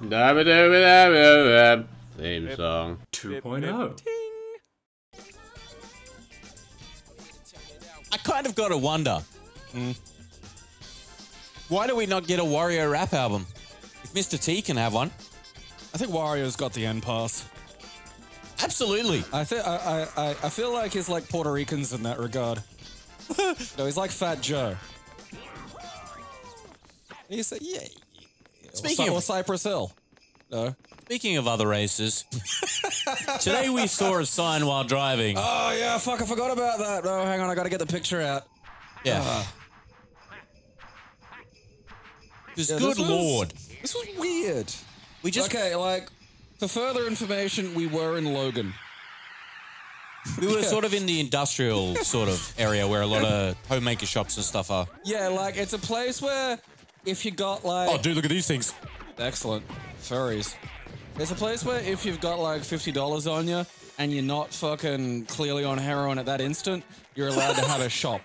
Theme song 2.0. I kind of gotta wonder. Why do we not get a Wario rap album? If Mr. T can have one. I think Wario's got the end pass. Absolutely. I feel like he's like Puerto Ricans in that regard. No, he's like Fat Joe. He said, yeah. Speaking or of Cypress Hill. No. Speaking of other races, today we saw a sign while driving. Oh yeah, fuck! I forgot about that. Oh, hang on, I gotta get the picture out. Yeah. Good lord. This was weird. We just Okay, like, for further information, we were in Logan. we were sort of in the industrial sort of area where a lot of homemaker shops and stuff are. Yeah, like, it's a place where if you got, like... Oh, dude, look at these things. Excellent. Furries. It's a place where if you've got, like, $50 on you and you're not fucking clearly on heroin at that instant, you're allowed to have a shop.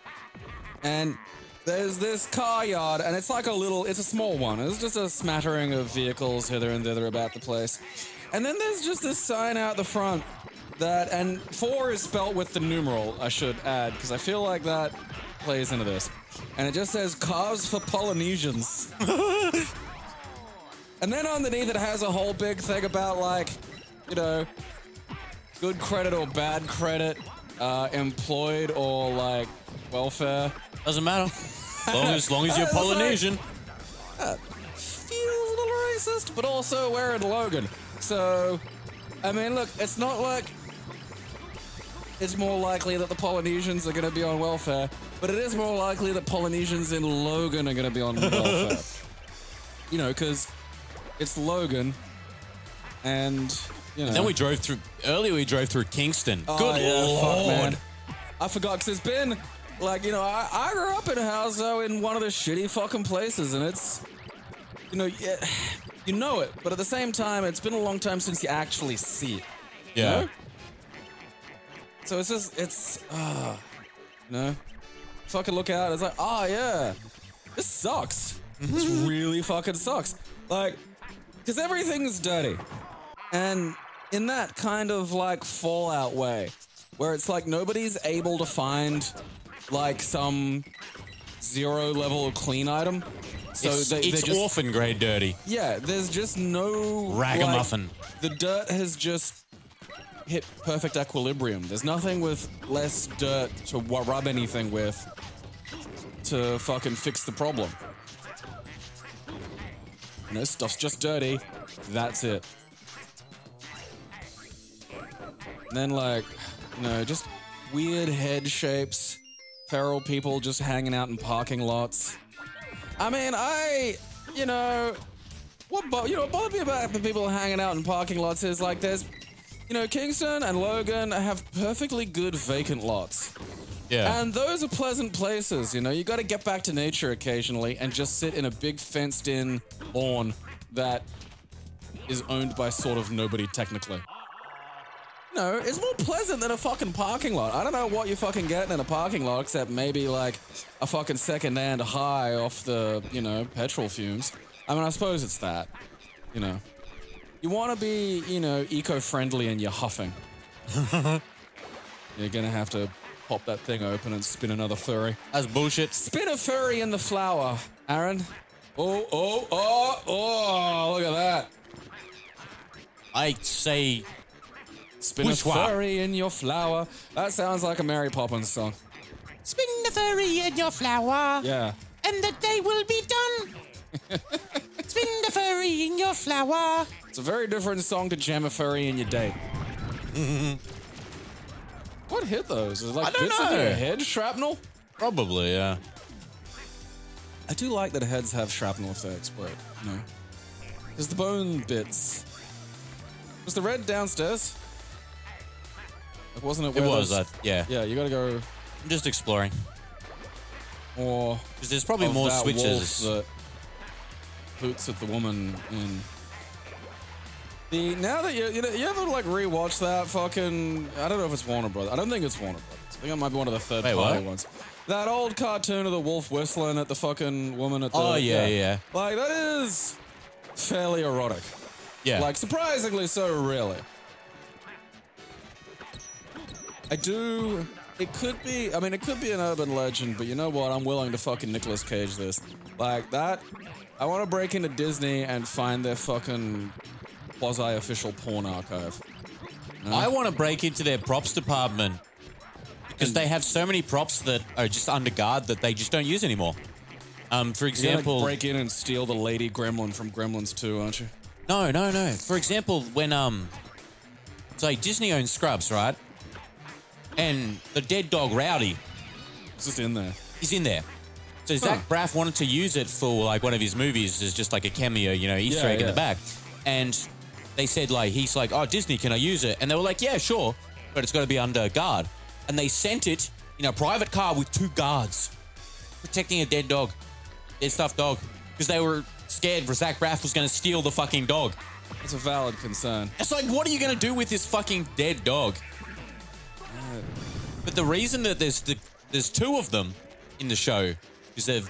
And there's this car yard, and it's like it's a small one. It's just a smattering of vehicles hither and thither about the place. And then there's just this sign out the front that, and 4 is spelt with the numeral, I should add, because I feel like that plays into this. And it just says, cars for Polynesians. And then underneath it has a whole big thing about, like, you know, good credit or bad credit, employed or, like, welfare. Doesn't matter. As long as you're Polynesian. Like, feels a little racist, but also we're in Logan. So, I mean, look, it's not like it's more likely that the Polynesians are going to be on welfare, but it is more likely that Polynesians in Logan are going to be on welfare. You know, because it's Logan, and, you know. And then we drove through Kingston. Oh, Good yeah, lord. fuck, man. I forgot, because it's been, like, you know, I grew up in a house, though, in one of the shitty fucking places, and it's, you know, yeah, you know it, but at the same time, it's been a long time since you actually see it. Yeah. You know? So it's just, it's, you know, fucking look out, it's like, oh, yeah, this sucks. This really fucking sucks. Like, because everything's dirty. And in that kind of, like, Fallout way, where it's like nobody's able to find, like, some 0 level clean item. So it's just, orphan grade dirty. Yeah, there's just no... Ragamuffin. Like, the dirt has just hit perfect equilibrium. There's nothing with less dirt to rub anything with to fucking fix the problem. You know, stuff's just dirty. That's it. And then, like, you know, just weird head shapes. Feral people just hanging out in parking lots. I mean, you know, what bothered me about the people hanging out in parking lots is, like, there's, you know, Kingston and Logan have perfectly good vacant lots. Yeah. And those are pleasant places, you know? You gotta get back to nature occasionally and just sit in a big fenced-in lawn that is owned by sort of nobody, technically. No, it's more pleasant than a fucking parking lot. I don't know what you're fucking getting in a parking lot, except maybe, like, a fucking second-hand high off the, you know, petrol fumes. I mean, I suppose it's that, you know. You want to be, you know, eco-friendly and you're huffing. You're gonna have to pop that thing open and spin another furry. That's bullshit. Spin a furry in the flower, Aaron. Oh, look at that. I say... Spin a furry in your flower. That sounds like a Mary Poppins song. Spin the furry in your flower. Yeah. And the day will be done. Spin the furry in your flower. It's a very different song to jam a furry in your date. What hit those? Is it like bits of your head shrapnel? Probably, yeah. I do like that heads have shrapnel if they explode, you know. There's the bone bits. Was the red downstairs? Like, wasn't it? It where was, those... yeah. Yeah, you gotta go. I'm just exploring. Or because there's probably more switches. That hoots at the woman in. Now that you ever like rewatch that fucking, I don't know if it's Warner Brothers. I don't think it's Warner Brothers. I think it might be one of the third-party ones. That old cartoon of the wolf whistling at the fucking woman at the... Oh, yeah. Like, that is fairly erotic. Yeah. Like, surprisingly so, really. It could be, I mean, it could be an urban legend, but you know what? I'm willing to fucking Nicolas Cage this. Like, that, I want to break into Disney and find their fucking quasi-official porn archive. No? I want to break into their props department because they have so many props that are just under guard that they just don't use anymore. For example, break in and steal the lady gremlin from Gremlins 2, aren't you? No. For example, when so Disney owns Scrubs, right? And the dead dog Rowdy, It's just in there. he's in there. So Zach Braff wanted to use it for like one of his movies as just like a cameo, you know, Easter egg in the back. And they said like, he's like, oh, Disney, can I use it? And they were like, yeah, sure, but it's got to be under guard. And they sent it in a private car with 2 guards protecting a dead dog, dead stuffed dog, because they were scared Zach Braff was going to steal the fucking dog. It's a valid concern. It's like, what are you going to do with this fucking dead dog? But the reason that there's 2 of them in the show is they've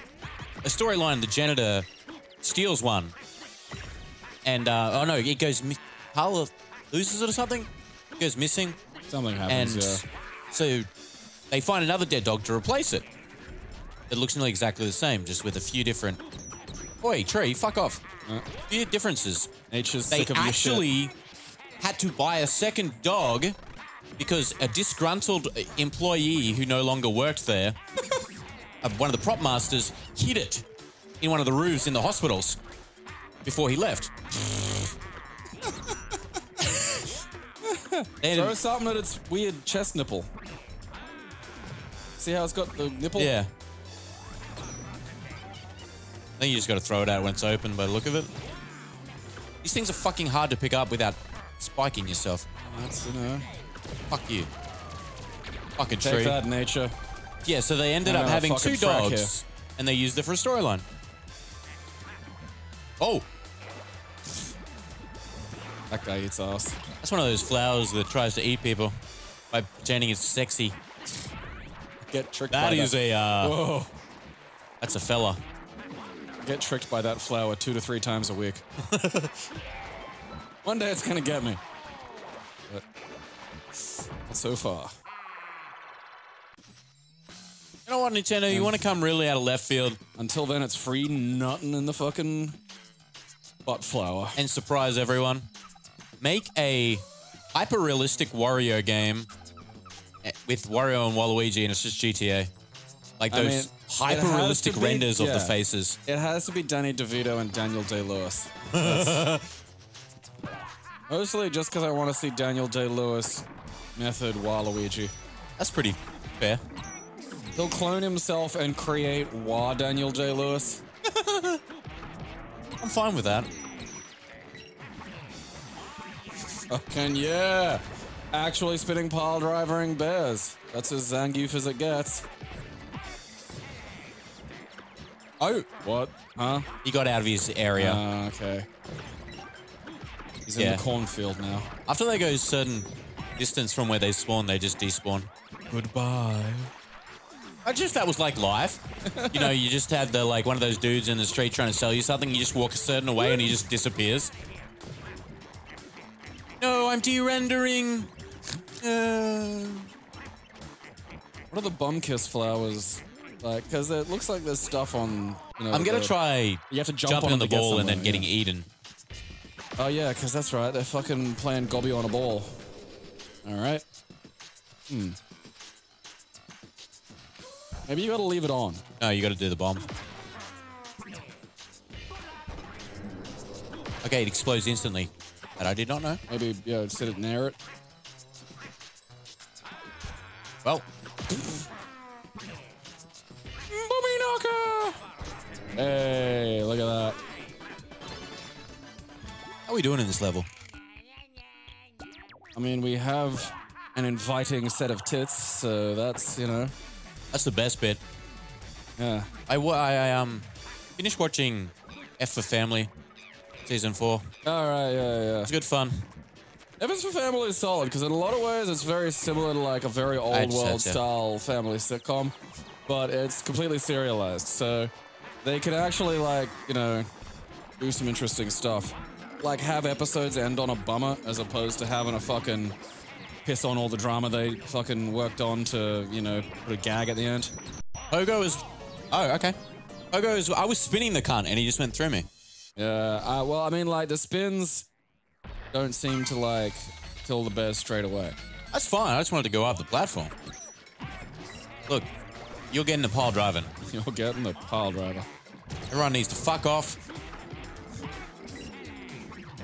a storyline. The janitor steals one, and oh no, it goes. Carla loses it or something. It goes missing. Something happens. And so they find another dead dog to replace it. It looks nearly exactly the same, just with a few different. Oi, tree, fuck off. Few differences. Nature's They sick of your shit. actually had to buy a second dog because a disgruntled employee who no longer worked there, one of the prop masters, hid it in one of the roofs in the hospitals before he left. Throw something at its weird chest nipple. See how it's got the nipple? Yeah. Then you just got to throw it out when it's open by the look of it. These things are fucking hard to pick up without spiking yourself. That's, you know. Fuck you. Fucking tree. Take that, nature. Yeah, so they ended I'm up gonna having fucking 2 frack dogs, and they used it for a storyline. Oh, That guy eats ass. that's one of those flowers that tries to eat people by pretending it's sexy. Get tricked That by is that. Whoa. That's a fella. Get tricked by that flower 2 to 3 times a week. One day it's gonna get me. But not so far. You know what, Nintendo? You want to come really out of left field Until then, it's free nutting in the fucking butt flower. and surprise everyone? Make a hyper-realistic Wario game with Wario and Waluigi, and it's just GTA. Like I those mean, hyper-realistic it has to be- renders of the yeah. faces. It has to be Danny DeVito and Daniel Day-Lewis. Mostly just because I want to see Daniel Day-Lewis method Waluigi. That's pretty fair. He'll clone himself and create Daniel Day-Lewis. I'm fine with that. Fucking yeah. Actually spinning pile drivering bears. That's as Zangief as it gets. Oh, What? Huh? he got out of his area. Okay. He's in Yeah. the cornfield now. After they go a certain distance from where they spawn, they just despawn. Goodbye. Imagine if that was like life. You know, you just had like one of those dudes in the street trying to sell you something. You just walk a certain way and he just disappears. No, I'm de-rendering. What are the bum kiss flowers like? Because it looks like there's stuff on. You know, I'm gonna try You have to jump jumping on on the to get ball and then somewhere, getting yeah. eaten. Oh yeah, because that's right. They're fucking playing gobby on a ball. All right. Maybe you gotta leave it on. No, you got to do the bomb. Okay, it explodes instantly. That I did not know. Maybe sit it near it. Well, Booby knocker! Hey, look at that. how are we doing in this level? I mean, we have an inviting set of tits, so that's, you know, That's the best bit. yeah. I finished watching F for Family, season 4. All right, yeah. It's good fun. F is for Family is solid because in a lot of ways it's very similar to like a very old I'd say world so. style family sitcom, but it's completely serialized. So they can actually like, you know, do some interesting stuff. like have episodes end on a bummer as opposed to having a fucking piss on all the drama they fucking worked on to, you know, put a gag at the end. Pogo is... Oh, okay. Pogo is... I was spinning the cunt and he just went through me. Yeah, well, I mean, like, the spins don't seem to, like, kill the bears straight away. That's fine. I just wanted to go up the platform. Look, you're getting the pile driving. You're getting the pile driver. Everyone needs to fuck off.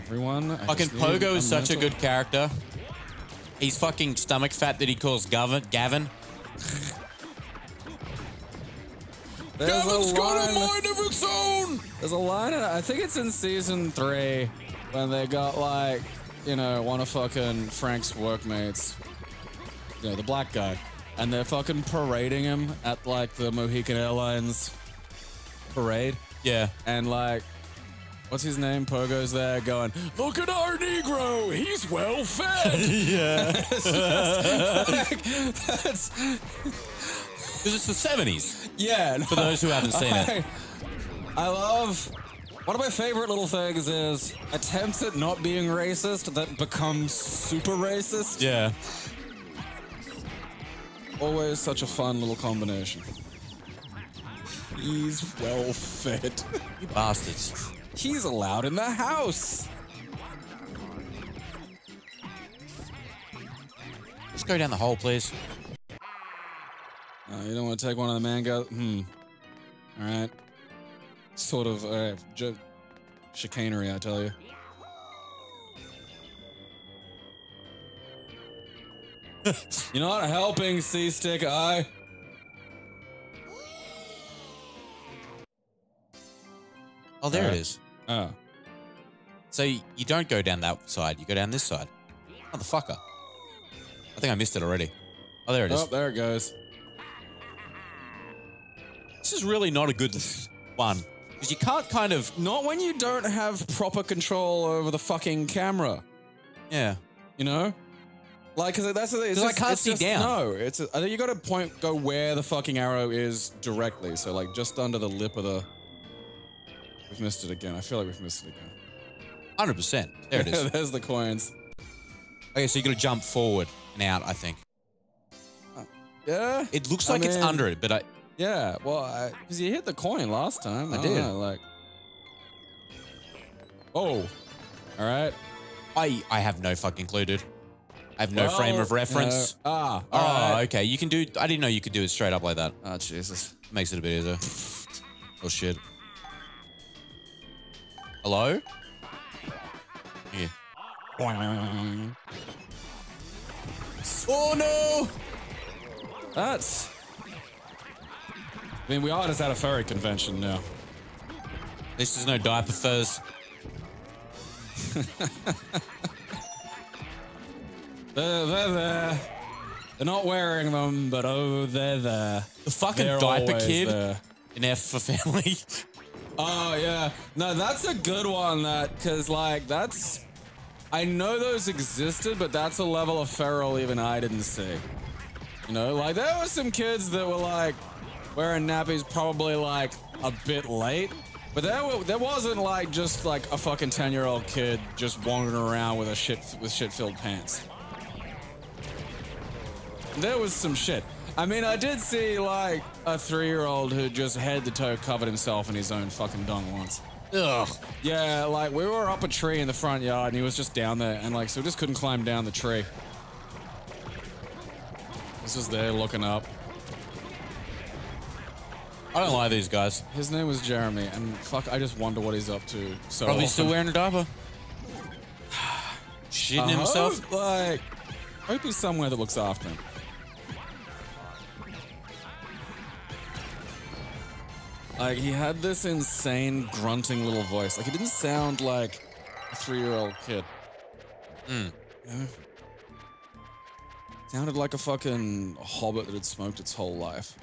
Everyone... Fucking Pogo is such a good character. He's fucking stomach fat that he calls Gavin. Gavin's got a mind of its own! There's a line, I think it's in season 3, when they got, like, you know, one of fucking Frank's workmates, you know, the black guy, and they're fucking parading him at, like, the Mohican Airlines parade. Yeah. And, like, what's his name? Pogo's there going, look at our Negro, he's well fed. Yeah. That's... Because it's the 70s. Yeah. For those who haven't seen it. I love... One of my favorite little things is attempts at not being racist that become super racist. Yeah. Always such a fun little combination. He's well fed. You bastards. He's allowed in the house. Just go down the hole, please. You don't want to take one of the mango? All right. Sort of chicanery, I tell you. You're not helping, C-Stick Eye. Oh, there it is. Oh. So you don't go down that side, you go down this side. Motherfucker. I think I missed it already. Oh, there it is. Oh, there it goes. This is really not a good one. Because you can't kind of... Not when you don't have proper control over the fucking camera. Yeah. You know? Like, cause that's the thing. Because I can't see down. No, I think you got to go where the fucking arrow is directly. So, like, just under the lip of the... We've missed it again. I feel like we've missed it again. 100%. There it is. There's the coins. Okay, so you got to jump forward and out, I think. Yeah? It looks like it's under it, but I... Yeah, well, because you hit the coin last time. I did. Know, like... Oh. All right. I have no fucking clue, dude. I have no frame of reference. All right. Okay. You can do... I didn't know you could do it straight up like that. Oh, Jesus. Makes it a bit easier. Oh, shit. Hello? Here. Oh, no! That's... I mean, we are just at a furry convention now. This is no diaper furs. They're there. They're not wearing them, but oh, they're there. The fucking They're diaper always kid there. in F for Family. Oh, yeah. No, that's a good one, because, like, that's... I know those existed, but that's a level of feral even I didn't see. You know, like, there were some kids that were, like, wearing nappies probably, like, a bit late. But there wasn't, like, just, like, a fucking 10-year-old kid just wandering around with shit-filled pants. There was some shit. I mean, I did see, like, a 3-year-old who just head to toe covered himself in his own fucking dung once. Ugh. Yeah, like, we were up a tree in the front yard and he was just down there and, like, so we just couldn't climb down the tree. He was just there looking up. I don't like these guys. His name was Jeremy, and fuck, I just wonder what he's up to. So Probably often. still wearing a diaper. Shitting himself. Like, hope he's somewhere that looks after him. Like, he had this insane grunting little voice. Like, he didn't sound like a 3-year-old kid. Mm. Yeah. Sounded like a fucking hobbit that had smoked its whole life.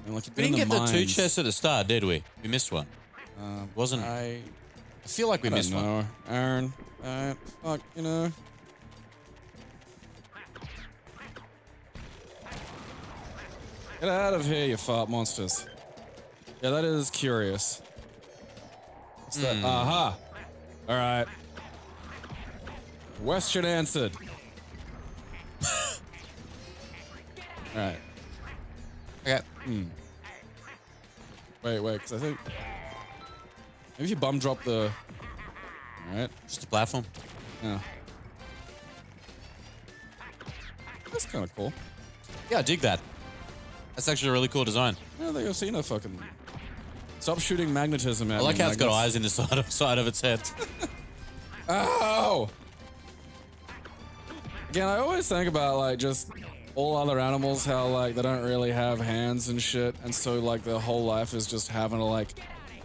And like, We didn't get the 2 chests at the start, did we? We missed one. Wasn't... I feel like we missed one. Aaron, fuck, you know. Get out of here, you fart monsters. Yeah, that is curious. What's that? Aha! All right. Question answered. All right. Okay. Wait, because I think maybe if you bum drop the. All right. Just a platform. Yeah. That's kind of cool. Yeah, I dig that. That's actually a really cool design. I don't think I've seen a fucking. Stop shooting magnetism at I like me, how it's got maggots. eyes in the side of its head. Ow! Again, I always think about like just all other animals, how like they don't really have hands and shit, and so like their whole life is just having to like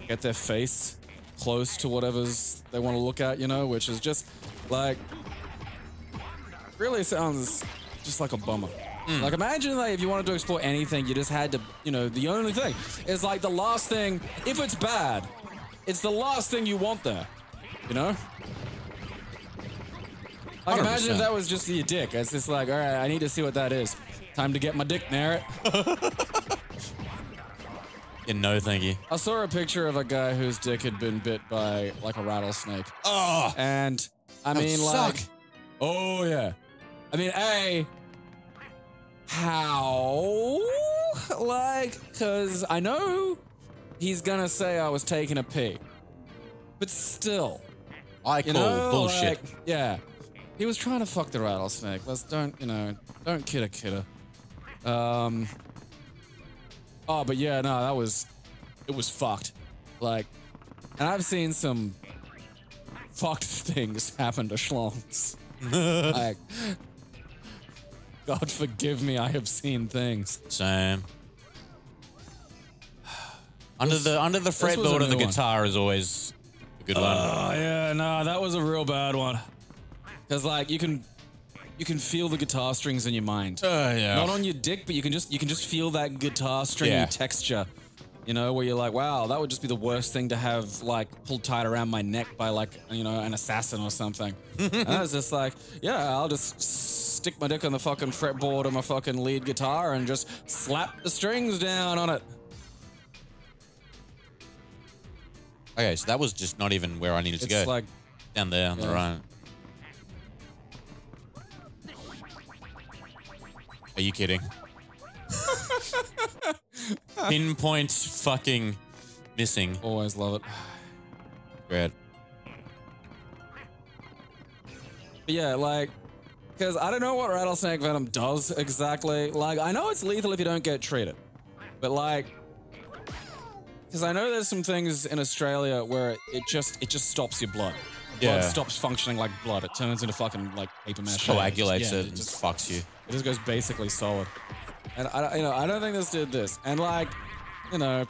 get their face close to whatever's they want to look at, you know, which is just like really sounds just like a bummer. Like imagine like if you wanted to explore anything, you just had to, you know, the only thing is like the last thing, if it's bad, it's the last thing you want there, you know? Like imagine if that was just your dick. It's just like, all right, I need to see what that is. Time to get my dick near it. Yeah, no, thank you. I saw a picture of a guy whose dick had been bit by like a rattlesnake. Oh, And I that would mean like, suck. oh yeah. I mean, how? Like, cause I know he's gonna say I was taking a pee. But still. I You call know, bullshit. like, yeah. He was trying to fuck the rattlesnake. Don't kid a kidder. Oh, but yeah, no, it was fucked. Like, and I've seen some fucked things happen to schlongs. Like, God forgive me, I have seen things. Same. Under the was a fretboard of the new one. guitar is always a good one. Oh yeah, no, that was a real bad one. Cause like you can feel the guitar strings in your mind. Yeah. Not on your dick, but you can just feel that guitar stringy texture. You know, where you're like, wow, that would just be the worst thing to have like pulled tight around my neck by like, you know, an assassin or something. And I was just like, yeah, I'll just stick my dick on the fucking fretboard of my fucking lead guitar and just slap the strings down on it. Okay, so that was just not even where I needed to go. It's like, Down there on the right. Are you kidding? Pinpoint fucking missing. always love it. Great. But yeah, like, because I don't know what rattlesnake venom does exactly. Like, I know it's lethal if you don't get treated. But like, because I know there's some things in Australia where it just stops your blood. Blood stops functioning like blood. It turns into fucking like paper mache. Coagulates Yeah, it and just fucks you. It just goes basically solid. And I don't think this did this. And like, you know, it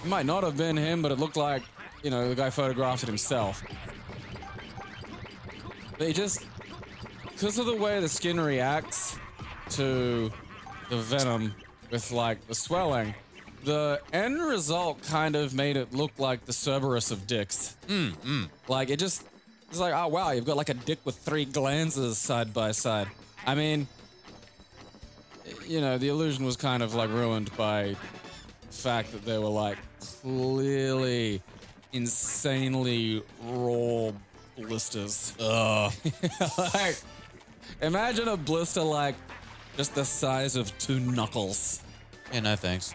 might not have been him, but it looked like, you know, the guy photographed it himself. But it just, because of the way the skin reacts to the venom with like the swelling, the end result kind of made it look like the Cerberus of dicks. Like it just, it's like, oh wow, you've got like a dick with 3 glands side by side. I mean, you know, the illusion was kind of like ruined by the fact that they were like clearly insanely raw blisters. Ugh. Like, imagine a blister like just the size of 2 knuckles. Yeah, no thanks.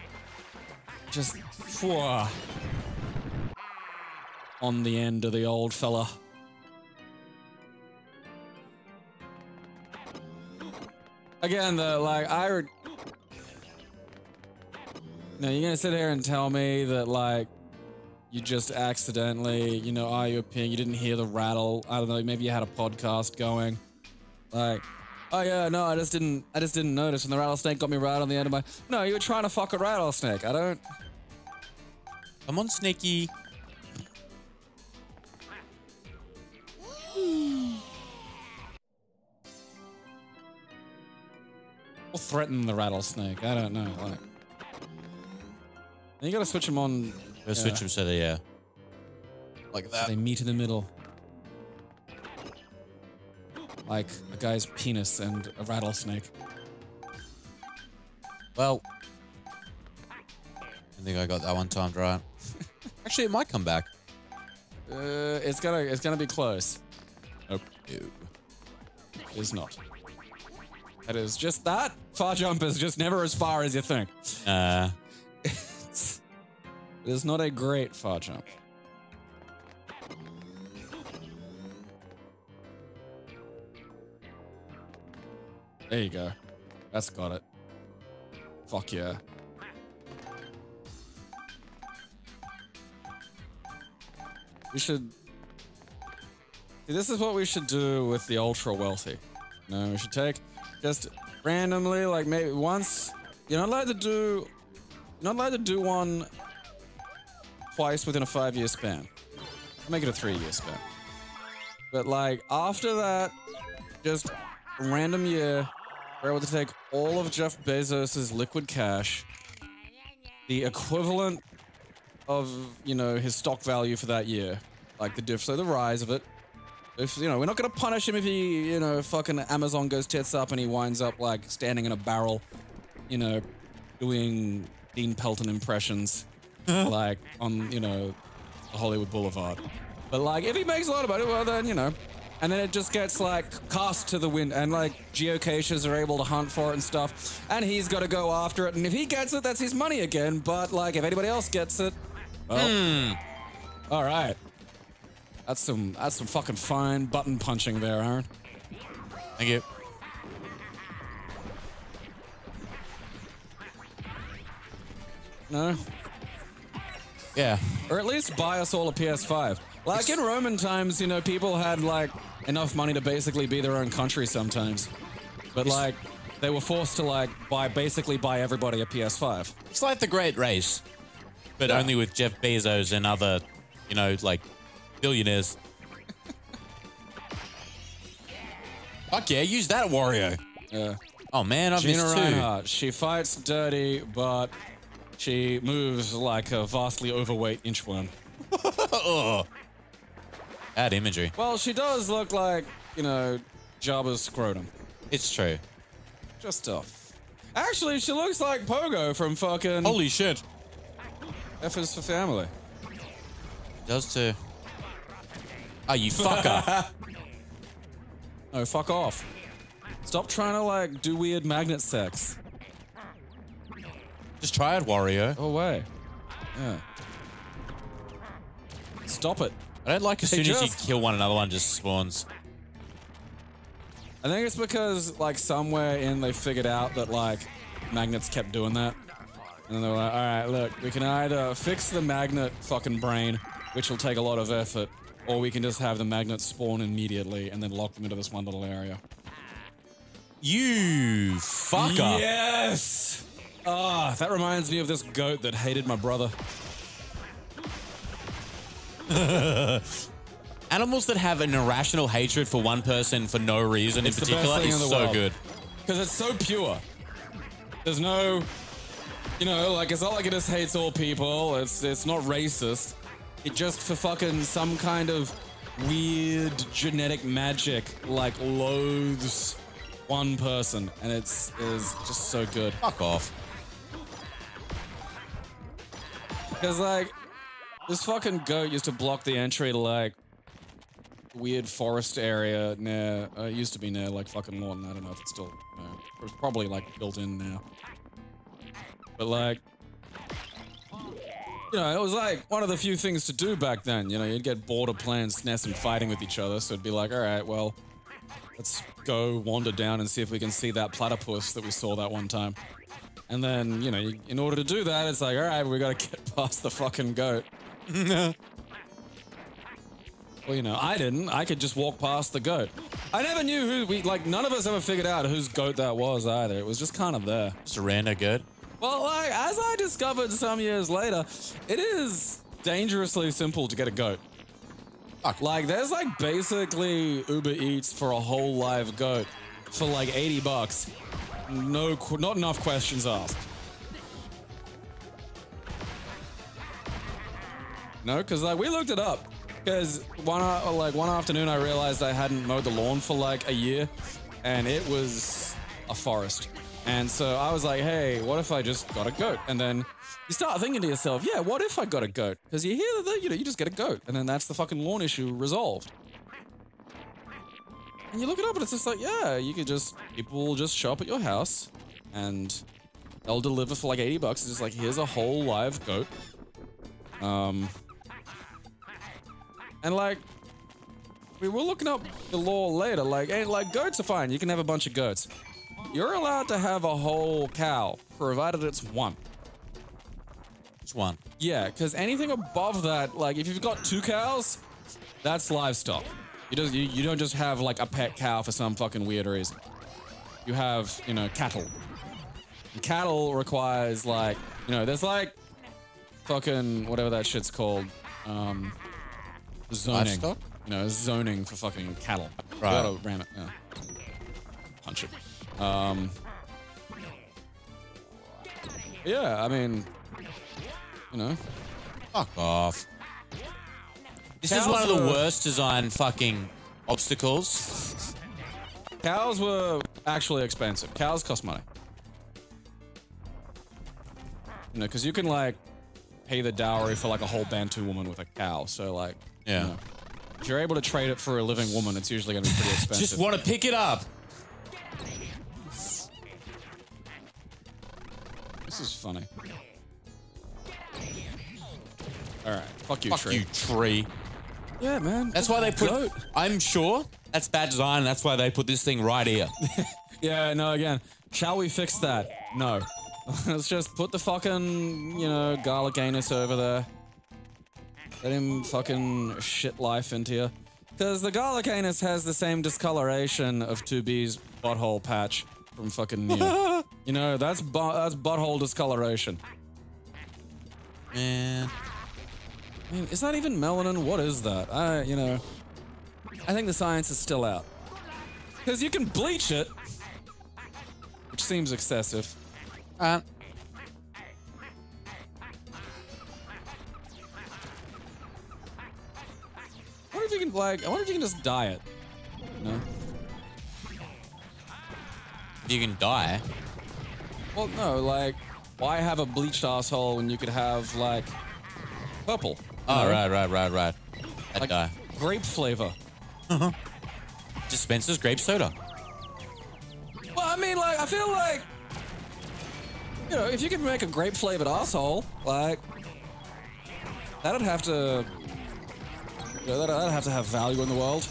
Just whoa, on the end of the old fella. Again, though, like now you're gonna sit here and tell me that like you just accidentally, you know, you didn't hear the rattle. I don't know, maybe you had a podcast going. Like, oh yeah, no, I just didn't notice, and the rattlesnake got me right on the end of my. No, you were trying to fuck a rattlesnake. I don't. Come on, Snakey. Or threaten the rattlesnake. I don't know. Like, and you gotta switch them on. Switch them so they, like So that. they meet in the middle. Like a guy's penis and a rattlesnake. Well, I think I got that one timed right. Actually, it might come back. It's gonna be close. Nope. It's not. It is just that. Far jump is just never as far as you think. It is not a great far jump. There you go. That's got it. Fuck yeah. We should... See, this is what we should do with the ultra wealthy. No, we should take just randomly, like maybe once... You're not allowed to do one twice within a 5-year span. Make it a 3-year span. But like after that, just a random year, we're able to take all of Jeff Bezos's liquid cash, the equivalent of, you know, his stock value for that year, like so the rise of it. If, you know, we're not gonna punish him if he, you know, fucking Amazon goes tits up and he winds up like standing in a barrel, you know, doing Dean Pelton impressions, like on, you know, Hollywood Boulevard. But like, if he makes a lot of money, well then, you know. And then it just gets like cast to the wind, and like geocachers are able to hunt for it and stuff, and he's got to go after it. And if he gets it, that's his money again. But like, if anybody else gets it, well, all right. That's some fucking fine button punching there, Aaron. Thank you. No. Yeah. Or at least buy us all a PS5. Like in Roman times, you know, people had like enough money to basically be their own country sometimes. But like, they were forced to like basically buy everybody a PS5. It's like the Great Race, but only with Jeff Bezos and other, you know, like billionaires. Fuck yeah, use that Wario. Yeah. Oh man, I've Gina missed two. Reinhardt. She fights dirty, but she moves like a vastly overweight inchworm. Oh. Bad imagery. Well, she does look like, you know, Jabba's scrotum. It's true. Just off. Actually, she looks like Pogo from fucking... Holy shit. F is for Family. Does too. Oh, you fucker. No, fuck off. Stop trying to, like, do weird magnet sex. Just try it, Wario. Go away. Yeah. Stop it. I don't like as soon as you kill one, another one just spawns. I think it's because, like, somewhere in they figured out that, like, magnets kept doing that. And then they were like, all right, look, we can either fix the magnet fucking brain, which will take a lot of effort, or we can just have the magnets spawn immediately and then lock them into this one little area. You fucker. Yes! Ah, that reminds me of this goat that hated my brother. Animals that have an irrational hatred for one person for no reason in particular is so good. Because it's so pure. There's no, you know, like, it's not like it just hates all people. It's not racist. It just for fucking some kind of weird genetic magic, like, loathes one person. And it is just so good. Fuck off. Because, like, this fucking goat used to block the entry to, like, weird forest area near, it used to be near, like, fucking Lawton. I don't know if it's still, it's probably, like, built in now. But, like, you know, it was, like, one of the few things to do back then. You know, you'd get bored of playing SNES and fighting with each other, so it'd be like, all right, well, let's go wander down and see if we can see that platypus that we saw that one time. And then, you know, in order to do that, it's like, all right, we gotta get past the fucking goat. Well, you know, I didn't. I could just walk past the goat. I never knew like, none of us ever figured out whose goat that was either. It was just kind of there. Just a random goat. Well, like, as I discovered some years later, it is dangerously simple to get a goat. Fuck. Like, there's, like, basically Uber Eats for a whole live goat for, like, $80. Not enough questions asked. No, because, like, we looked it up. Because one afternoon I realized I hadn't mowed the lawn for, like, a year. And it was a forest. And so I was like, hey, what if I just got a goat? And then you start thinking to yourself, yeah, what if I got a goat? Because you hear that, you just get a goat. And then that's the fucking lawn issue resolved. And you look it up and it's just like, yeah, you could just, people will just show up at your house and they'll deliver for like 80 bucks. It's just like, here's a whole live goat. And like, we were looking up the law later, like, hey, like goats are fine. You can have a bunch of goats. You're allowed to have a whole cow, provided it's one. It's one. Yeah, because anything above that, like if you've got 2 cows, that's livestock. You don't just have like a pet cow for some fucking weird reason. You have, cattle. And cattle requires like, there's like fucking whatever that shit's called. Zoning. Livestock? Zoning for fucking cattle. Right. You gotta ram it, yeah. Punch it. Yeah, I mean, Fuck off. This is Cows one of the are- worst designed fucking obstacles. Cows were actually expensive. Cows cost money. Because you can like pay the dowry for like a whole Bantu woman with a cow. So like, Yeah. if you're able to trade it for a living woman, it's usually going to be pretty expensive. Just want to pick it up. This is funny. All right, fuck you, Fuck tree. you, tree. Yeah, man. That's why they put. Goat. I'm sure that's bad design. That's why they put this thing right here. Yeah, no. Again, shall we fix that? No. Let's just put the fucking garlic anus over there. Let him fucking shit life into you. Because the garlic anus has the same discoloration of 2B's butthole patch from fucking Neo. That's butthole discoloration. Man. I mean, is that even melanin? What is that? I think the science is still out. Because you can bleach it, which seems excessive. Uh, I wonder if you can I wonder if you can just dye it. you can die. Well, no, why have a bleached asshole when you could have purple? Oh, right. That Like die. grape flavor. Dispenses grape soda. Well, I mean, I feel like, if you could make a grape flavored asshole, that'd have to, that'd have to have value in the world.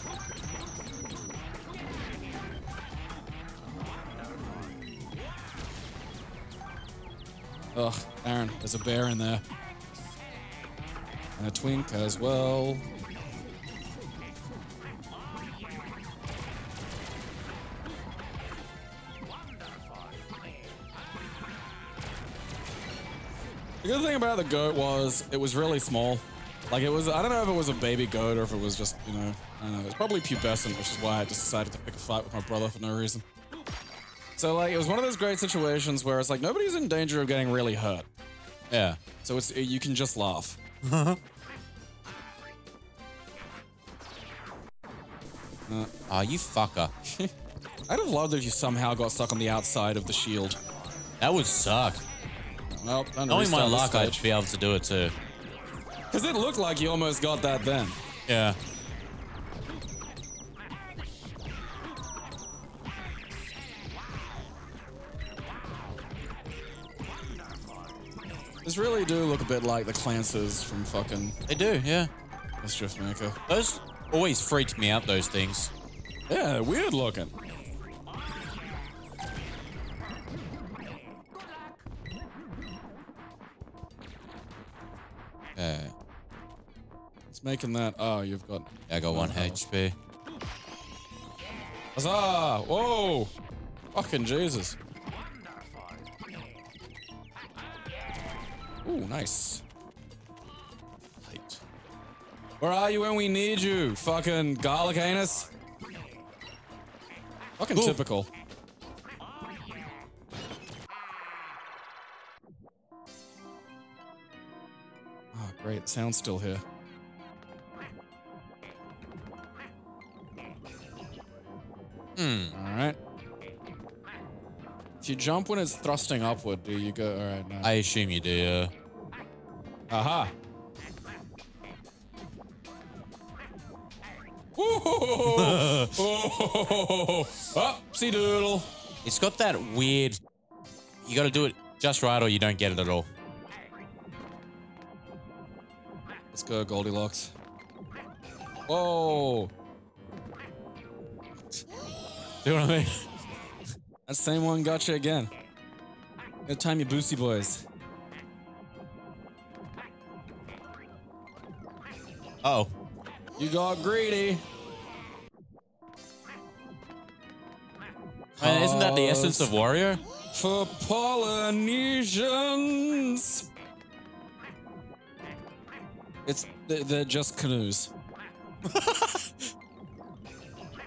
Ugh, Aaron, there's a bear in there. And a twink as well. The good thing about the goat was it was really small. I don't know if it was a baby goat or if it was just, I don't know. It was probably pubescent, which is why I just decided to pick a fight with my brother for no reason. So, it was one of those great situations where it's nobody's in danger of getting really hurt. Yeah. So you can just laugh. Oh, you fucker. I'd have loved if you somehow got stuck on the outside of the shield. That would suck. Well, Knowing my luck, I'd be able to do it too. Because it looked like you almost got that then. Yeah. These really do look a bit like the Clancers from fucking They do, yeah. Mischief Maker. Those always freaked me out, those things. Yeah, they're weird looking. Yeah. It's making that. Oh, you've got. I got 1 HP. Huzzah! Whoa! Fucking Jesus. Ooh, nice. Light. Where are you when we need you? Fucking garlic anus? Fucking Ooh. typical. Oh, great. The sound's still here. All right. If you jump when it's thrusting upward, do you go? All right, no. I assume you do, yeah. Aha. Upsy doodle. It's got that weird... You got to do it just right or you don't get it at all. Let's go, Goldilocks. Whoa. Do you know what I mean? That same one got you again. Good time, you boosty boys. Oh. You got greedy. Man, isn't that the essence of Wario? For Polynesians. They're just canoes.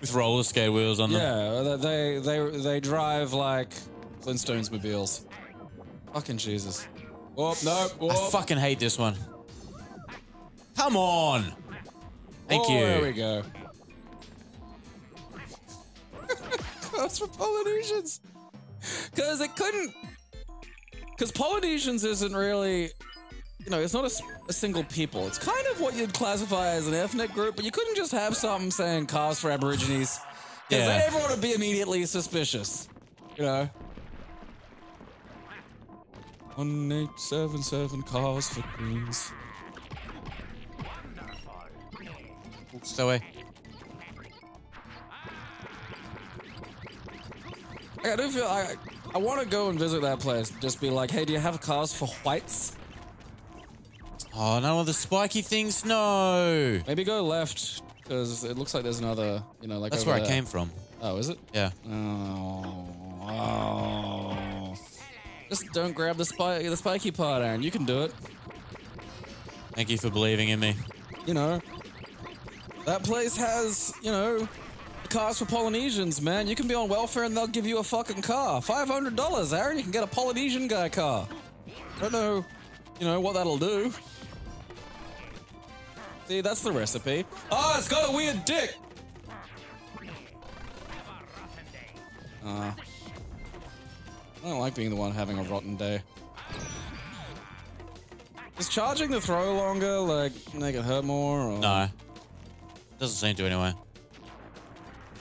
With roller skate wheels on them. Yeah, they drive like Flintstones mobiles. Fucking Jesus. Oh, no. Oh. I fucking hate this one. Come on. Thank you. There we go. That's for Polynesians. Because it couldn't... Because Polynesians isn't really... You know, it's not a single people. It's kind of what you'd classify as an ethnic group, but you couldn't just have something saying cars for Aborigines. Because then everyone would be immediately suspicious. You know? 1877 cars for Queens. Stay away. I do feel I want to go and visit that place. Just be like, hey, do you have cars for whites? Oh, none of the spiky things? No. Maybe go left, because it looks like there's another, you know, like That's over where there. I came from. Oh, is it? Yeah. Oh. Just don't grab the spiky part, Aaron. You can do it. Thank you for believing in me. You know, that place has, you know, cars for Polynesians, man. You can be on welfare and they'll give you a fucking car. $500, Aaron. You can get a Polynesian guy car. I don't know, you know, what that'll do. See, that's the recipe. Oh, it's got a weird dick. I don't like being the one having a rotten day. Is charging the throw longer, like, make it hurt more? Or? No. Doesn't seem to anyway.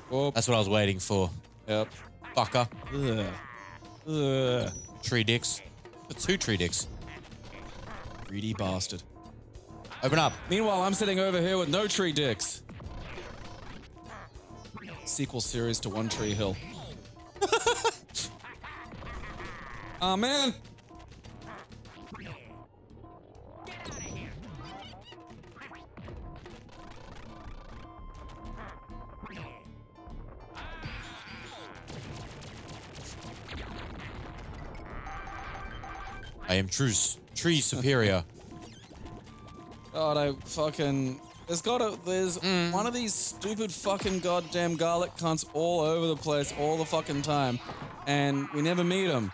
Whoop. That's what I was waiting for. Yep. Fucker. Ugh. Ugh. Tree dicks. The 2 tree dicks. Greedy bastard. Open up. Meanwhile, I'm sitting over here with no tree dicks. Sequel series to One Tree Hill. Aw, man. I am tree superior. God, I fucking... There's one of these stupid fucking goddamn garlic cunts all over the place all the fucking time. And we never meet them.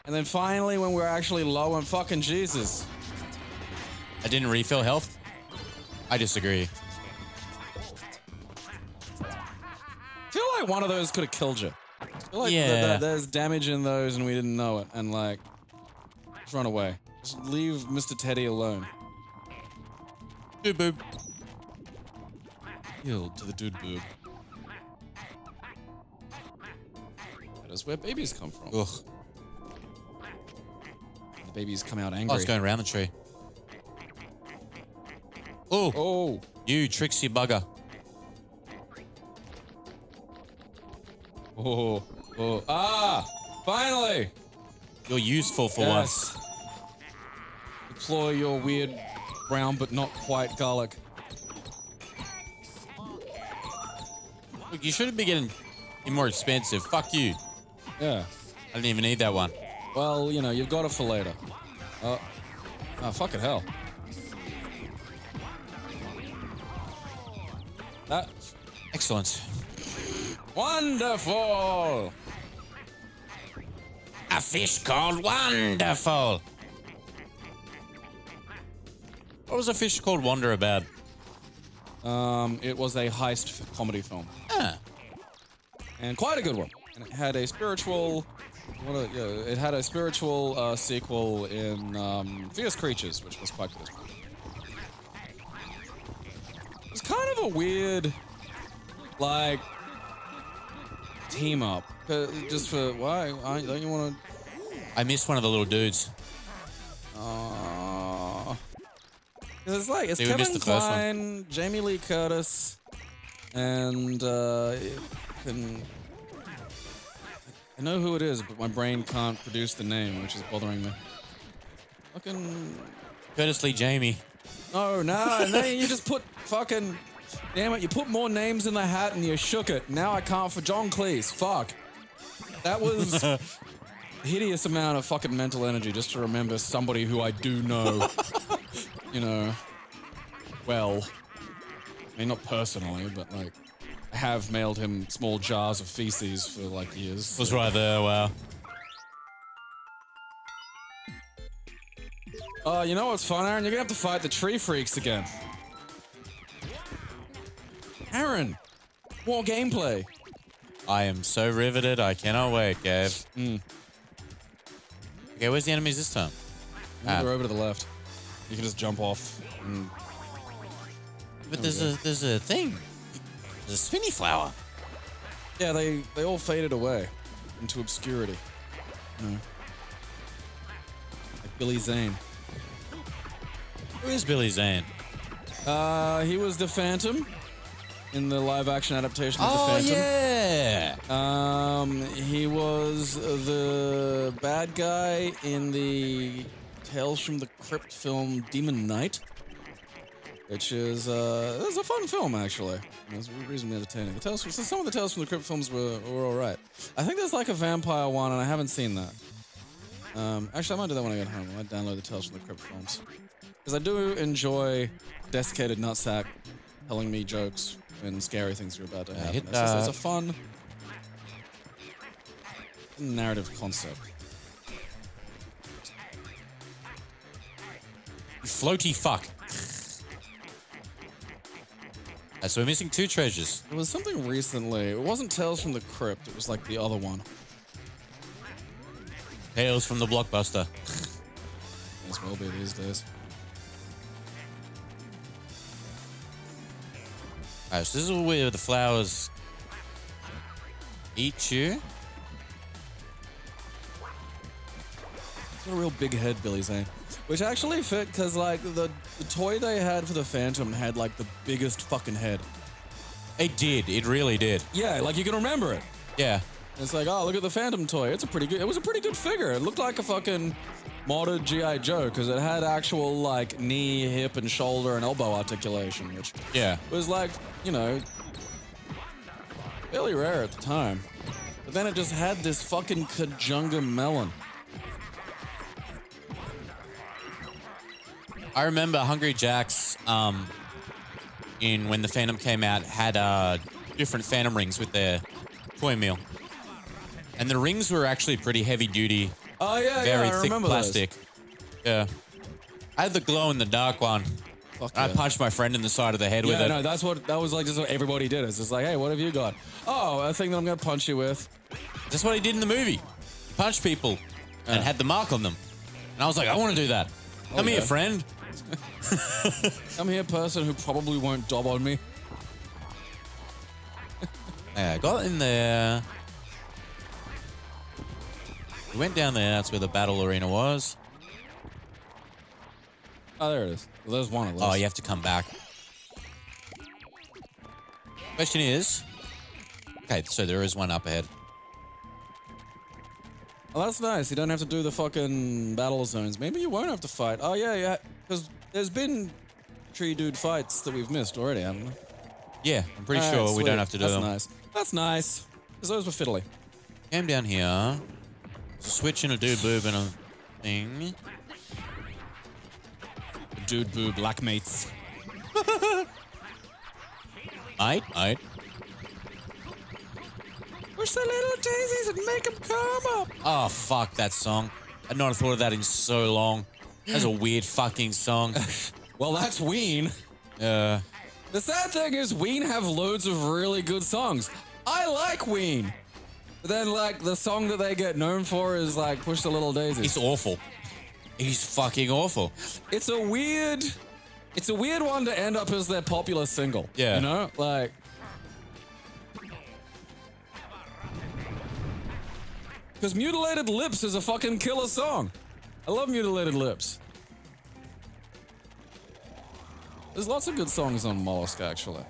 And then finally, when we're actually low on fucking Jesus. I didn't refill health? I disagree. I feel like one of those could have killed you. I feel like Yeah. there's damage in those and we didn't know it. And like, just run away. Just leave Mr. Teddy alone. Dude boob. Yield to the dude boob. That is where babies come from. Ugh. The babies come out Oh, angry. it's going around the tree. Oh. Oh. You tricksy bugger. Oh. Oh. Ah! Finally! You're useful for once. Deploy your weird brown but not quite garlic. Look, you shouldn't be getting more expensive. Fuck you. Yeah. I didn't even need that one. Well, you know, you've got it for later. Oh, fucking hell. That. Excellent. Wonderful! A fish called Wonderful. What was a fish called Wonder about? It was a heist comedy film. Ah. And quite a good one. And it had a spiritual It had a spiritual sequel in Fierce Creatures, which was quite good. It's kind of a weird, like, team up. Just for why? Don't you want to? I missed one of the little dudes. It's like it's See, we missed Kevin the first one. Kline, Jamie Lee Curtis, and I know who it is, but my brain can't produce the name, which is bothering me. Fucking Curtis Lee Jamie. no, and then you just put fucking damn it, you put more names in the hat and you shook it. Now I can't for John Cleese. Fuck. That was a hideous amount of fucking mental energy just to remember somebody who I do know. You know, well, I mean, not personally, but like, I have mailed him small jars of feces for like years. Was right there, wow. You know what's fun, Aaron? You're gonna have to fight the tree freaks again. Aaron, more gameplay. I am so riveted, I cannot wait, Gabe. Okay, where's the enemies this time? They're over to the left. You can just jump off. But there's a thing. There's a spinny flower. Yeah, they all faded away into obscurity. You know. Like Billy Zane. Who is Billy Zane? He was the Phantom in the live-action adaptation of the Oh, Phantom. yeah! He was the bad guy in the Tales from the Crypt film Demon Knight, which is it was a fun film, actually. It was reasonably entertaining. Some of the Tales from the Crypt films were all right. I think there's like a vampire one, and I haven't seen that. Actually, I might do that when I get home. I might download the Tales from the Crypt films. Because I do enjoy desiccated nutsack telling me jokes when scary things are about to happen. It's a fun narrative concept. Floaty fuck. So we're missing 2 treasures. There was something recently. It wasn't Tales from the Crypt. It was like the other one. Tales from the Blockbuster. As well be these days. Alright, so this is where the flowers eat you. He's got a real big head, Billy Zane. Which actually fit, because, like, the toy they had for the Phantom had, like, the biggest fucking head. It did. It really did. Yeah, like, you can remember it. Yeah. It's like, oh, look at the Phantom toy. It was a pretty good figure. It looked like a fucking modded G.I. Joe, because it had actual, like, knee, hip, and shoulder and elbow articulation, which was, like, you know, fairly rare at the time. But then it just had this fucking Kajunga melon. I remember Hungry Jack's, in when the Phantom came out, had different Phantom rings with their toy meal. And the rings were actually pretty heavy duty. Oh, yeah, very I thick remember plastic. those. Yeah. I had the glow in the dark one. Fuck I yeah. punched my friend in the side of the head with it. No, that was like just what everybody did. It's just like, hey, what have you got? Oh, a thing that I'm gonna punch you with. That's what he did in the movie. He punched people and had the mark on them. And I was like, I want to do that. Come here, friend. Come here, person who probably won't dob on me. Yeah, I got in there. We went down there. That's where the battle arena was. Oh, there it is. Well, there's one at least. Oh, you have to come back. Question is... Okay, so there is one up ahead. Well, that's nice. You don't have to do the fucking battle zones. Maybe you won't have to fight. Oh, yeah. Because there's been tree dude fights that we've missed already, haven't there? Yeah, I'm pretty sure we sweet. don't have to do them. That's nice. That's nice. Because those were fiddly. Came down here. Switching a dude boob and a thing. Dude boo black mates. Mate. Push the little daisies and make them come up. Oh, fuck that song. I'd not have thought of that in so long. That's a weird fucking song. Well, that's Ween. The sad thing is Ween have loads of really good songs. I like Ween. But then, like, the song that they get known for is, like, Push the Little Daisies. He's awful. He's fucking awful. It's a weird one to end up as their popular single. Yeah. You know? Like... Because Mutilated Lips is a fucking killer song. I love Mutilated Lips. There's lots of good songs on Mollusk, actually.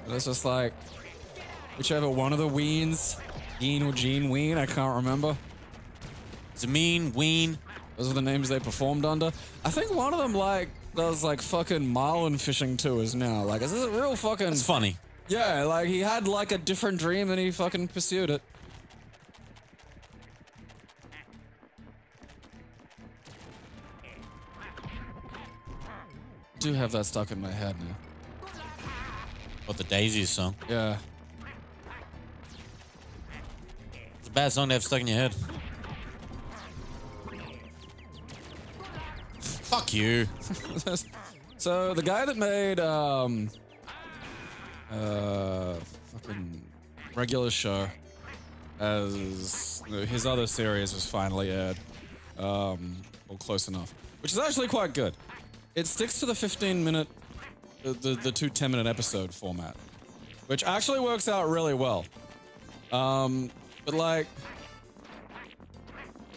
But it's just like... Whichever one of the Weens... Gene or Gene Ween, I can't remember. Zameen, Ween. Those are the names they performed under. I think one of them, like, does, like, fucking marlin fishing tours now. Like, is this a real fucking... It's funny. Yeah, like, he had, like, a different dream and he fucking pursued it. I do have that stuck in my head now. What, the Daisies song? Yeah. It's a bad song to have stuck in your head. Fuck you. So the guy that made fucking Regular Show, as his other series was finally aired, or close enough, which is actually quite good. It sticks to the 15-minute, the two 10-minute episode format, which actually works out really well. But like,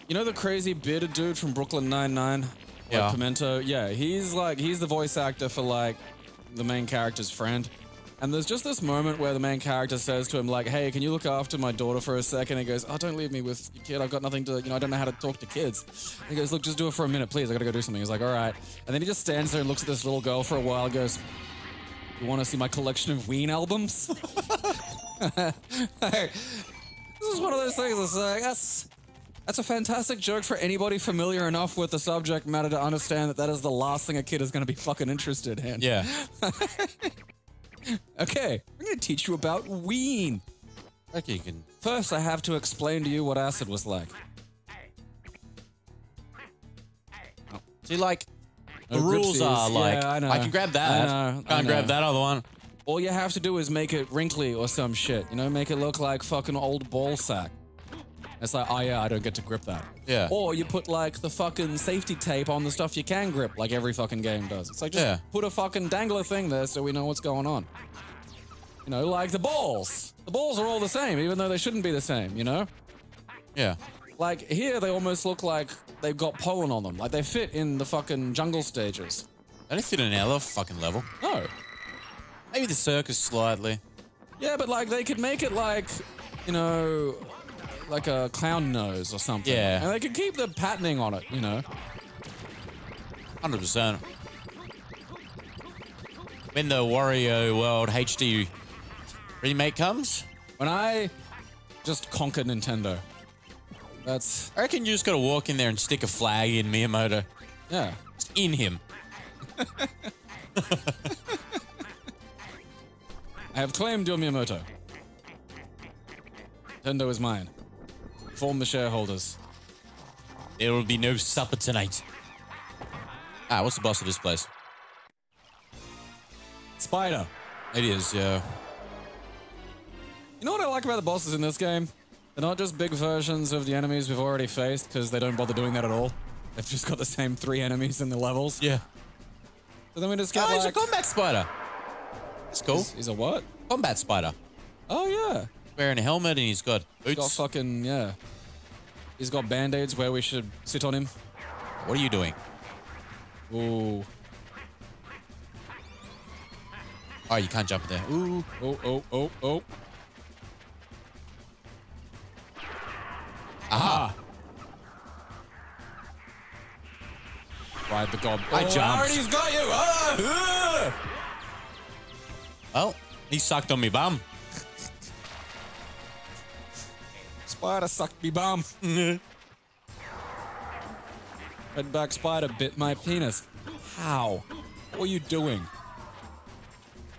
you know the crazy bearded dude from Brooklyn Nine-Nine? Yeah. Like Pimento? Yeah, he's the voice actor for like the main character's friend. And there's just this moment where the main character says to him like, hey, can you look after my daughter for a second? And he goes, oh, don't leave me with your kid. I've got nothing to, I don't know how to talk to kids. And he goes, look, just do it for a minute, please. I gotta go do something. He's like, all right. And then he just stands there and looks at this little girl for a while and goes, you want to see my collection of Ween albums? Like, this is one of those things that's like, that's a fantastic joke for anybody familiar enough with the subject matter to understand that that is the last thing a kid is going to be fucking interested in. Yeah. Okay, I'm going to teach you about Ween. Okay, you can... First, I have to explain to you what acid was like. See, like, the No rules gripsies. are like, Yeah, I know. I can grab that. I Can't know. grab that other one. All you have to do is make it wrinkly or some shit. Make it look like fucking old ball sack. It's like, oh yeah, I don't get to grip that. Yeah. Or you put like the fucking safety tape on the stuff you can grip, like every fucking game does. It's like, just put a fucking dangler thing there so we know what's going on. Like the balls. The balls are all the same, even though they shouldn't be the same, Yeah. Like here, they almost look like they've got pollen on them. Like they fit in the fucking jungle stages. They don't fit in our fucking level. No. Maybe the circus slightly. Yeah, but like they could make it like, like a clown nose or something. Yeah. And they could keep the patterning on it, 100%. When the Wario World HD remake comes, When I just conquer Nintendo, I reckon you just gotta walk in there and stick a flag in Miyamoto. yeah. Just in him. I have claimed your Miyamoto. Nintendo is mine. Inform the shareholders. There will be no supper tonight. Ah, what's the boss of this place? Spider. It is, yeah. You know what I like about the bosses in this game? They're not just big versions of the enemies we've already faced, because they don't bother doing that at all. They've just got the same 3 enemies in the levels. Yeah. So then we just get He's a combat spider. That's cool. He's a what? Combat spider. Oh, yeah. Wearing a helmet and he's got He's got boots. fucking, yeah. He's got band-aids where we should sit on him. What are you doing? Ooh. Oh, you can't jump in there. Ooh. Oh. Aha. Ride the gob. I jumped. Already's got you. Ah! Well, he sucked on me bum. Spider sucked me bum. Redback spider bit my penis. How? What were you doing?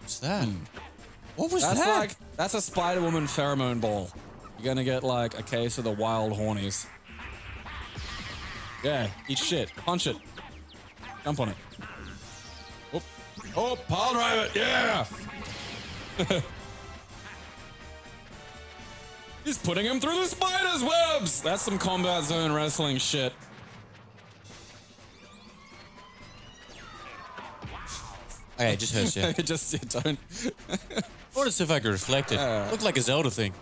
What's that? What was That's that? that's a Spider-Woman pheromone ball. You're gonna get like a case of the wild hornies. Yeah, eat shit. Punch it. Jump on it. Oh, pile drive it. Yeah. He's putting him through the spider's webs. That's some combat zone wrestling shit. Okay, it just hurts you. Just don't. I want to see if I can reflect it. Looked like a Zelda thing.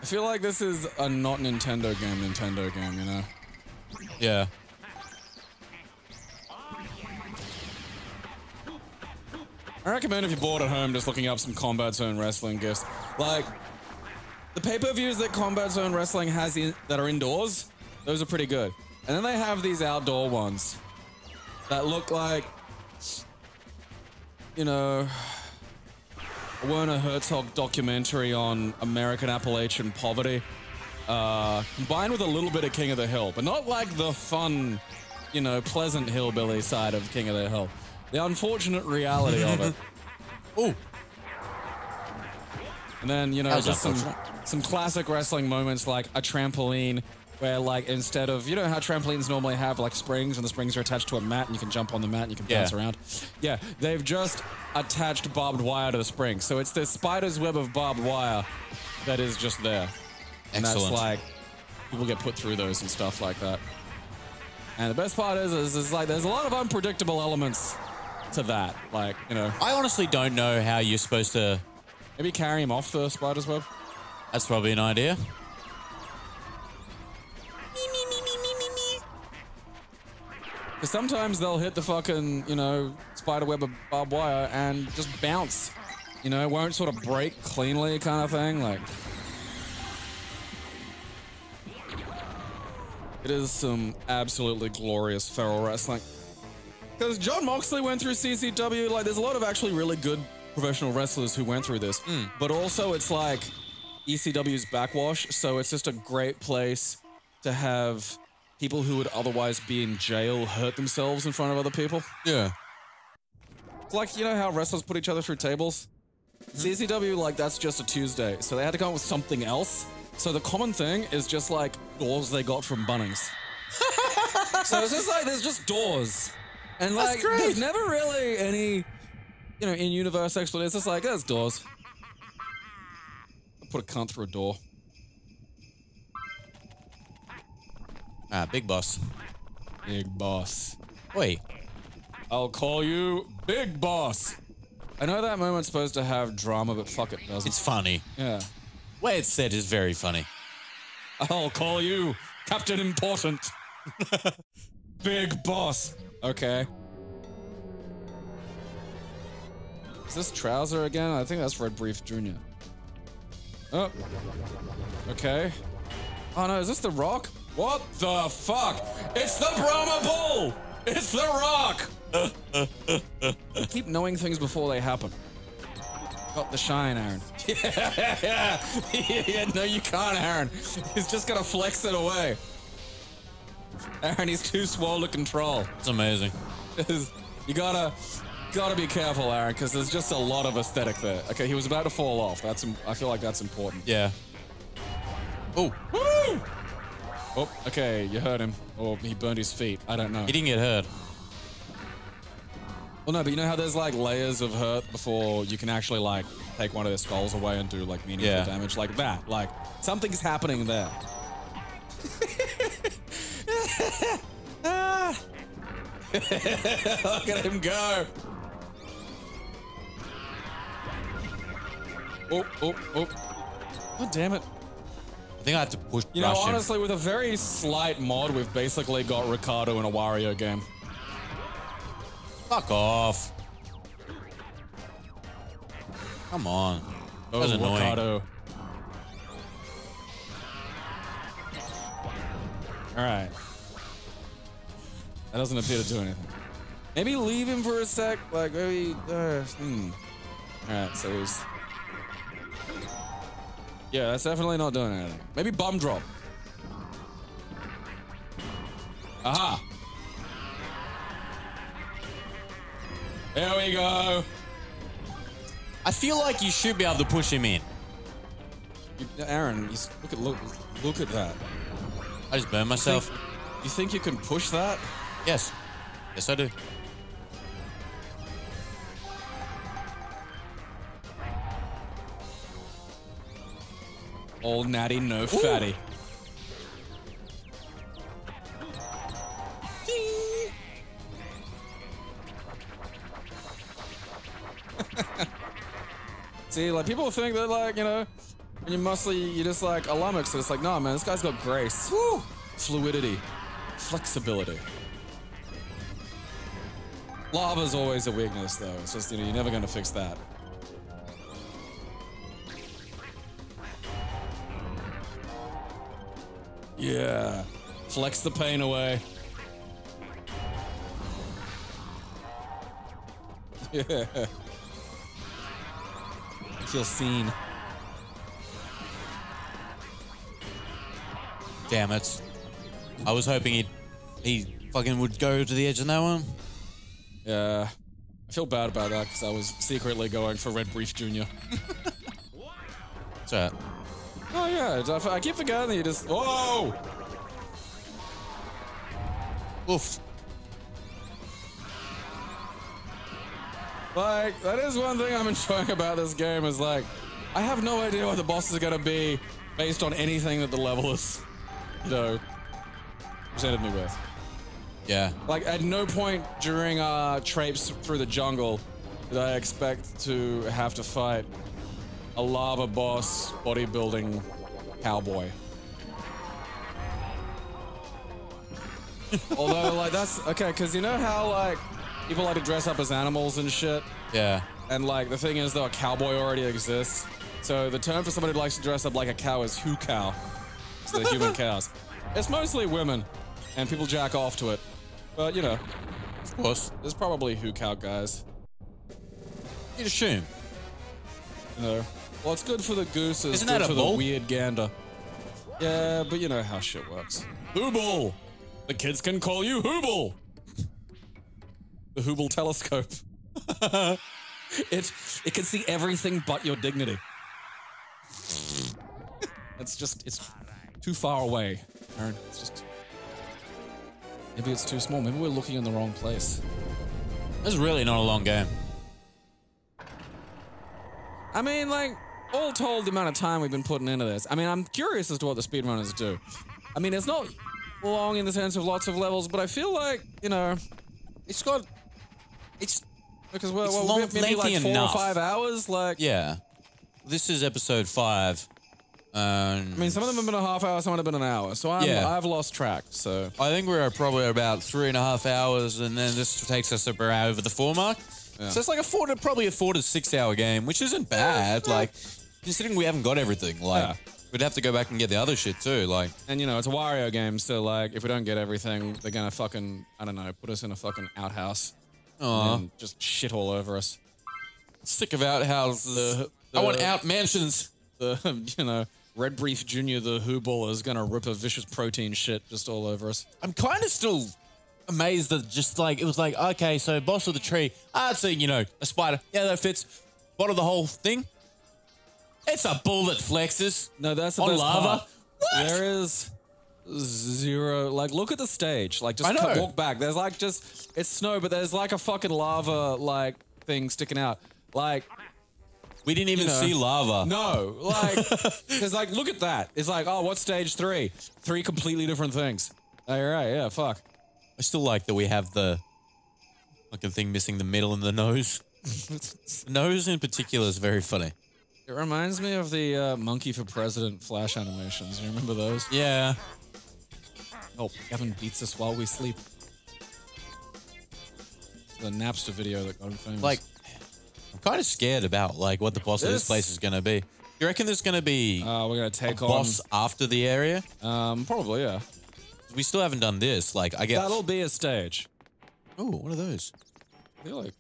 I feel like this is a not Nintendo game, you know? Yeah. I recommend if you're bored at home just looking up some Combat Zone Wrestling gifs. Like, the pay-per-views that Combat Zone Wrestling has that are indoors, those are pretty good. And then they have these outdoor ones that look like, you know, a Werner Herzog documentary on American Appalachian poverty, combined with a little bit of King of the Hill, but not like the fun, you know, pleasant hillbilly side of King of the Hill. The unfortunate reality of it. Ooh. And then, you know, just some classic wrestling moments like a trampoline where, like, instead of, you know how trampolines normally have, like, springs, and the springs are attached to a mat and you can jump on the mat and you can bounce around? Yeah, they've just attached barbed wire to the spring. So it's this spider's web of barbed wire that is just there. And Excellent. that's like, people get put through those and stuff like that. And the best part is like, there's a lot of unpredictable elements to that. Like, you know. I honestly don't know how you're supposed to... Maybe carry him off the spider's web? That's probably an idea. Because sometimes they'll hit the fucking, you know, spider web of barbed wire and just bounce. You know, won't sort of break cleanly kind of thing. Like, it is some absolutely glorious feral wrestling. Because John Moxley went through CCW. Like, there's a lot of actually really good professional wrestlers who went through this. But also, it's like ECW's backwash. So it's just a great place to have people who would otherwise be in jail hurt themselves in front of other people. Yeah. It's like, you know how wrestlers put each other through tables? CCW, like, that's just a Tuesday. So they had to come up with something else. So the common thing is just like doors they got from Bunnings. So it's just like, there's just doors. And like, there's never really any, you know, in-universe explanation. It's just like, there's doors. I'll put a cunt through a door. Ah, Big Boss. Big Boss. Wait. I'll call you Big Boss. I know that moment's supposed to have drama, but fuck it, doesn't. It's funny. Yeah. The way it's said is very funny. I'll call you Captain Important. Big Boss. Okay. Is this Trouser again? I think that's Red Brief Jr. Oh. Okay. Oh no, is this The Rock? What the fuck? It's the Brahma Bull! It's The Rock! Keep knowing things before they happen. Got the shine, Aaron. Yeah, no, you can't, Aaron. He's just gonna flex it away. Aaron, he's too swole to control. It's amazing. You gotta be careful, Aaron, because there's just a lot of aesthetic there. Okay, he was about to fall off. I feel like that's important. Yeah. Oh. Woo! Oh, okay, you hurt him. Or he burned his feet. I don't know. He didn't get hurt. Well, no, but you know how there's like layers of hurt before you can actually like take one of their skulls away and do like meaningful damage like that. Like something's happening there. Look at him go. Oh, oh, oh. God damn it. I think I have to push. You know, honestly, with a very slight mod, we've basically got Ricardo in a Wario game. Fuck off. Come on. That was annoying. Ricardo. Alright. That doesn't appear to do anything. Maybe leave him for a sec. Like, maybe... Alright, so he's... Yeah, that's definitely not doing anything. Maybe bum drop. Aha! There we go. I feel like you should be able to push him in. Aaron, look at that. I just burned myself. You think you can push that? Yes. Yes, I do. All natty, no fatty. See, like, people think that, like, you know, when you're muscly, you're just like a lummox. So it's like, nah, man, this guy's got grace. Woo! Fluidity. Flexibility. Lava's always a weakness, though. It's just, you know, you're never going to fix that. Yeah. Flex the pain away. Yeah. I feel seen. Damn it. I was hoping he fucking would go to the edge on that one. Yeah. I feel bad about that because I was secretly going for Red Brief Jr. What's that? Oh, yeah. I keep forgetting that you just... Whoa! Oof. Like, that is one thing I'm enjoying about this game is, like, I have no idea what the bosses are going to be based on anything that the level is, you know, presented me with. Yeah. Like, at no point during traipse through the jungle did I expect to have to fight a lava boss bodybuilding cowboy. Although, like, that's okay, because you know how, like, people like to dress up as animals and shit? Yeah. And, like, the thing is, though, a cowboy already exists. So the term for somebody who likes to dress up like a cow is who cow. So they're human cows. It's mostly women, and people jack off to it. But, you know, Of course. there's probably who cow guys. You'd assume. You know, well, it's good for the goose. It's Isn't good that a for bull? the weird gander. Yeah, but you know how shit works. Hooble! The kids can call you Hooble! The Hooble telescope. It can see everything but your dignity. It's too far away, Aaron. It's just... Maybe it's too small. Maybe we're looking in the wrong place. This is really not a long game. I mean, like, all told, the amount of time we've been putting into this. I mean, I'm curious as to what the speedrunners do. I mean, it's not long in the sense of lots of levels, but I feel like, you know, It's got... It's... because It's well, long- maybe lengthy like 4 enough. or 5 hours, like... Yeah. This is episode 5. I mean, some of them have been a half hour, some have been an hour, so I've lost track, so... I think we're probably about 3.5 hours, and then this takes us about over the 4 mark. Yeah. So it's like probably a 4 to 6 hour game, which isn't bad. Like, considering we haven't got everything, like, Yeah. we'd have to go back and get the other shit too. Like, And, you know, it's a Wario game, so, like, if we don't get everything, they're gonna fucking, I don't know, put us in a fucking outhouse. aw, And just shit all over us. sick of outhouses. I want out mansions. The, you know, Red Brief Jr., the Hooble, is gonna rip a vicious protein shit just all over us. I'm kind of still amazed that just like, it was like, okay, so boss of the tree. It's a, you know, a spider. Yeah, that fits. Bottom of the whole thing. It's a bull that flexes. No, that's the On best lava? part. What? There is zero. Like, look at the stage. Like, just I know. walk back. There's like just it's snow, but there's like a fucking lava like thing sticking out. Like, We didn't even You know. see lava. no, like, there's like, look at that. It's like, oh, what's stage 3? 3 completely different things. Oh, you're right. Yeah, fuck. I still like that we have the fucking thing missing the middle and the nose. The nose in particular is very funny. It reminds me of the Monkey for President Flash animations. You remember those? Yeah. Oh, Kevin beats us while we sleep. The Napster video that got him famous. Like, I'm kind of scared about like what the boss of this This- place is going to be. You reckon there's going to be we're gonna a take boss after the area? on. Probably, yeah. We still haven't done this. Like, I get. That'll be a stage. Oh, what are those? I feel like.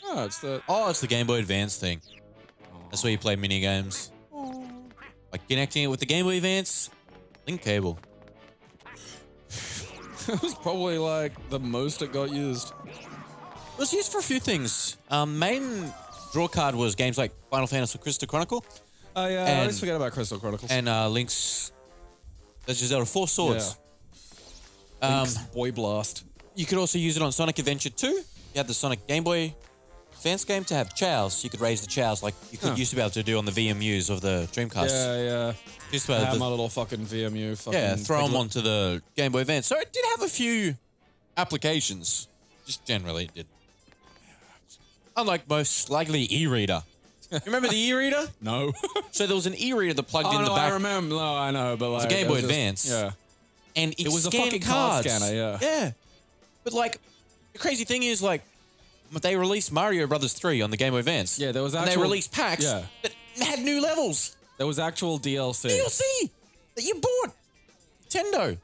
Oh, it's the. Oh, it's the Game Boy Advance thing. That's where you play mini games. Like connecting it with the Game Boy Advance link cable. It was probably like the most it got used. It was used for a few things. Main draw card was games like Final Fantasy Crystal Chronicle Oh yeah, I And- always forget about Crystal Chronicles. and Link's Legend of Zelda 4 Swords. Link's Boy Blast. You could also use it on Sonic Adventure 2. You had the Sonic Game Boy Advance game to have chows. You could raise the chows like you could used to be able to do on the VMUs of the Dreamcast. Yeah. Just I had my little fucking VMU. throw them onto the Game Boy Advance. So it did have a few applications. Just generally it did. Unlike most likely e-reader. You remember the e-reader? No. So there was an e-reader that plugged in the back. I remember. No, I know, but like the Game Boy Advance. Yeah. And it was a scanned fucking cards. card scanner, yeah. Yeah. But like, the crazy thing is like, they released Mario Brothers 3 on the Game Boy Advance. Yeah, there was and actual... they released packs that had new levels. There was actual DLC. DLC that you bought. Nintendo.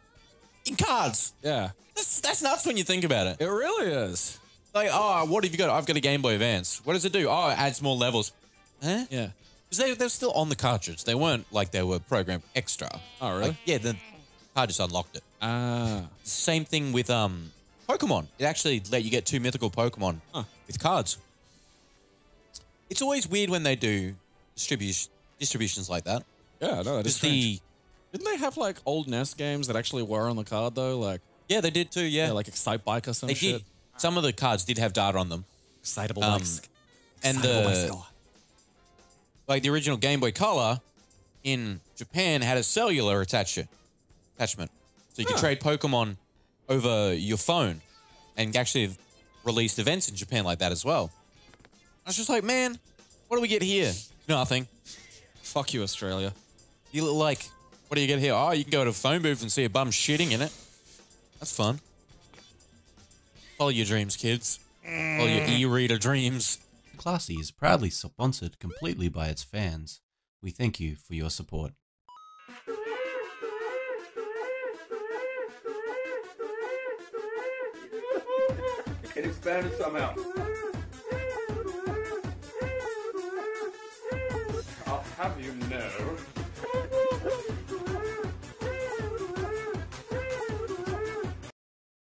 In cards. Yeah. That's nuts when you think about it. It really is. Like, oh, what have you got? I've got a Game Boy Advance. What does it do? Oh, it adds more levels. Huh? Yeah. Because they're still on the cartridge. They weren't like they were programmed extra. Oh, really? Like, yeah, the card just unlocked it. Ah. Same thing with Pokemon. It actually let you get 2 mythical Pokemon with cards. It's always weird when they do distributions like that. Yeah, no, that is strange. Didn't they have like old NES games that actually were on the card though? Like, yeah, they did too. Yeah, like Excite Bike or some they shit. did. Some of the cards did have data on them. Excitable Bikes. And like the original Game Boy Color in Japan had a cellular attachment. So you could trade Pokemon over your phone and actually released events in Japan like that as well. I was just like, man, what do we get here? Nothing. Fuck you, Australia. You look like, what do you get here? Oh, you can go to a phone booth and see a bum shitting in it. That's fun. Follow your dreams, kids. Follow your e-reader dreams. Classy is proudly sponsored completely by its fans. We thank you for your support. It expanded somehow. I'll have you know.